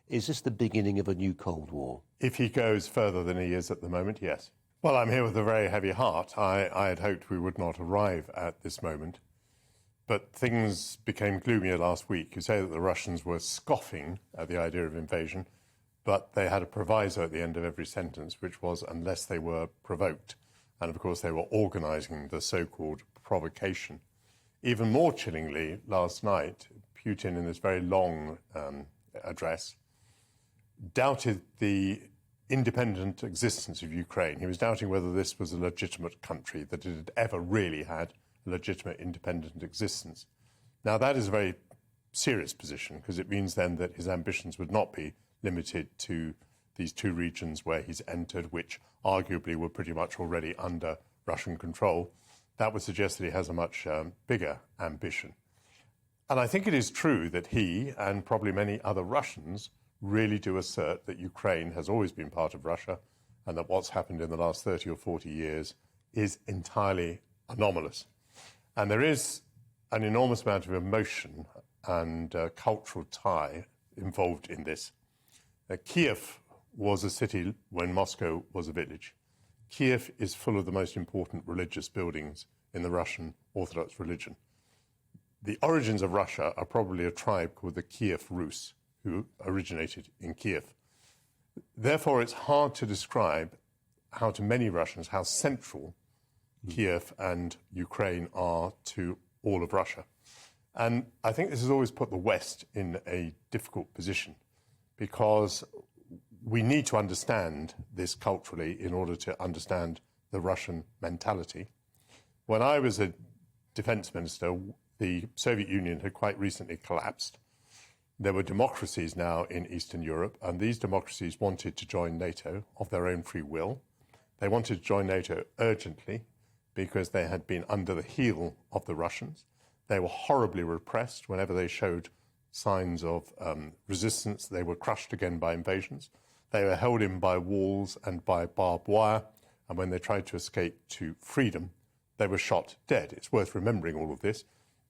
Is this the beginning of a new Cold War? If he goes further than he is at the moment, yes. Well, I'm here with a very heavy heart. I had hoped we would not arrive at this moment. But things became gloomier last week. You say that the Russians were scoffing at the idea of invasion, but they had a proviso at the end of every sentence, which was unless they were provoked. And of course, they were organising the so-called provocation. Even more chillingly, last night, Putin, in this very long address, doubted the independent existence of Ukraine. He was doubting whether this was a legitimate country, that it had ever really had a legitimate independent existence. Now, that is a very serious position, because it means then that his ambitions would not be limited to these two regions where he's entered, which arguably were pretty much already under Russian control. That would suggest that he has a much bigger ambition. And I think it is true that he, and probably many other Russians, really do assert that Ukraine has always been part of Russia, and that what's happened in the last 30 or 40 years is entirely anomalous. And there is an enormous amount of emotion and cultural tie involved in this. Kiev was a city when Moscow was a village. Kiev is full of the most important religious buildings in the Russian Orthodox religion. The origins of Russia are probably a tribe called the Kiev Rus, who originated in Kiev. Therefore, it's hard to describe how to many Russians how central Kiev and Ukraine are to all of Russia. And I think this has always put the West in a difficult position, because we need to understand this culturally in order to understand the Russian mentality. When I was a defense minister, the Soviet Union had quite recently collapsed. There were democracies now in Eastern Europe, and these democracies wanted to join NATO of their own free will. They wanted to join NATO urgently because they had been under the heel of the Russians. They were horribly repressed. Whenever they showed signs of resistance, they were crushed again by invasions. They were held in by walls and by barbed wire, and when they tried to escape to freedom, they were shot dead. It's worth remembering all of this.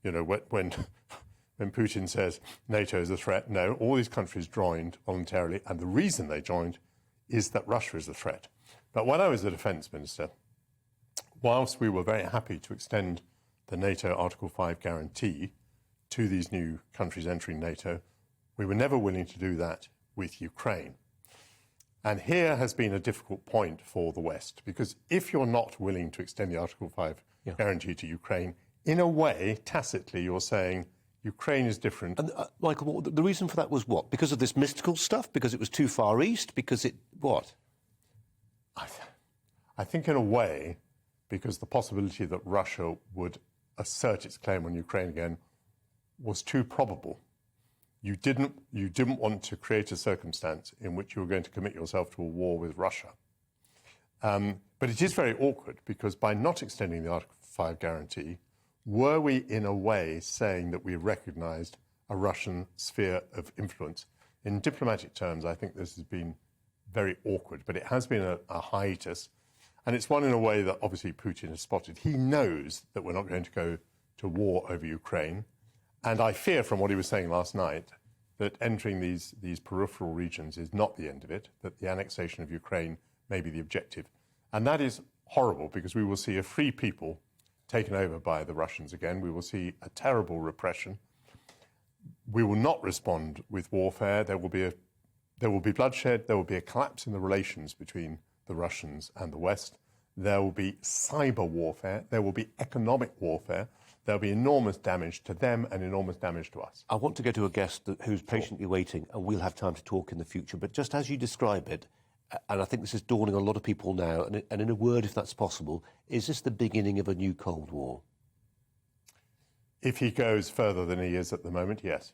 You know, when Putin says NATO is a threat, no, all these countries joined voluntarily, and the reason they joined is that Russia is a threat. But when I was the defence minister, whilst we were very happy to extend the NATO Article 5 guarantee to these new countries entering NATO, we were never willing to do that with Ukraine. And here has been a difficult point for the West, because if you're not willing to extend the Article 5 guarantee to Ukraine, in a way, tacitly, you're saying Ukraine is different. And, Michael, the reason for that was what? Because of this mystical stuff? Because it was too far east? Because it... what? I think in a way, because the possibility that Russia would assert its claim on Ukraine again was too probable. You didn't want to create a circumstance in which you were going to commit yourself to a war with Russia. But it is very awkward, because by not extending the Article 5 guarantee, were we in a way saying that we recognised a Russian sphere of influence? In diplomatic terms, I think this has been very awkward, but it has been a hiatus. And it's one in a way that obviously Putin has spotted. He knows that we're not going to go to war over Ukraine. And I fear, from what he was saying last night, that entering these peripheral regions is not the end of it, that the annexation of Ukraine may be the objective. And that is horrible, because we will see a free people taken over by the Russians again. We will see a terrible repression. We will not respond with warfare. There will be bloodshed. There will be a collapse in the relations between the Russians and the West. There will be cyber warfare. There will be economic warfare. There'll be enormous damage to them and enormous damage to us. I want to go to a guest who's patiently waiting, and we'll have time to talk in the future. But just as you describe it, and I think this is dawning on a lot of people now, and in a word, if that's possible, is this the beginning of a new Cold War? If he goes further than he is at the moment, yes.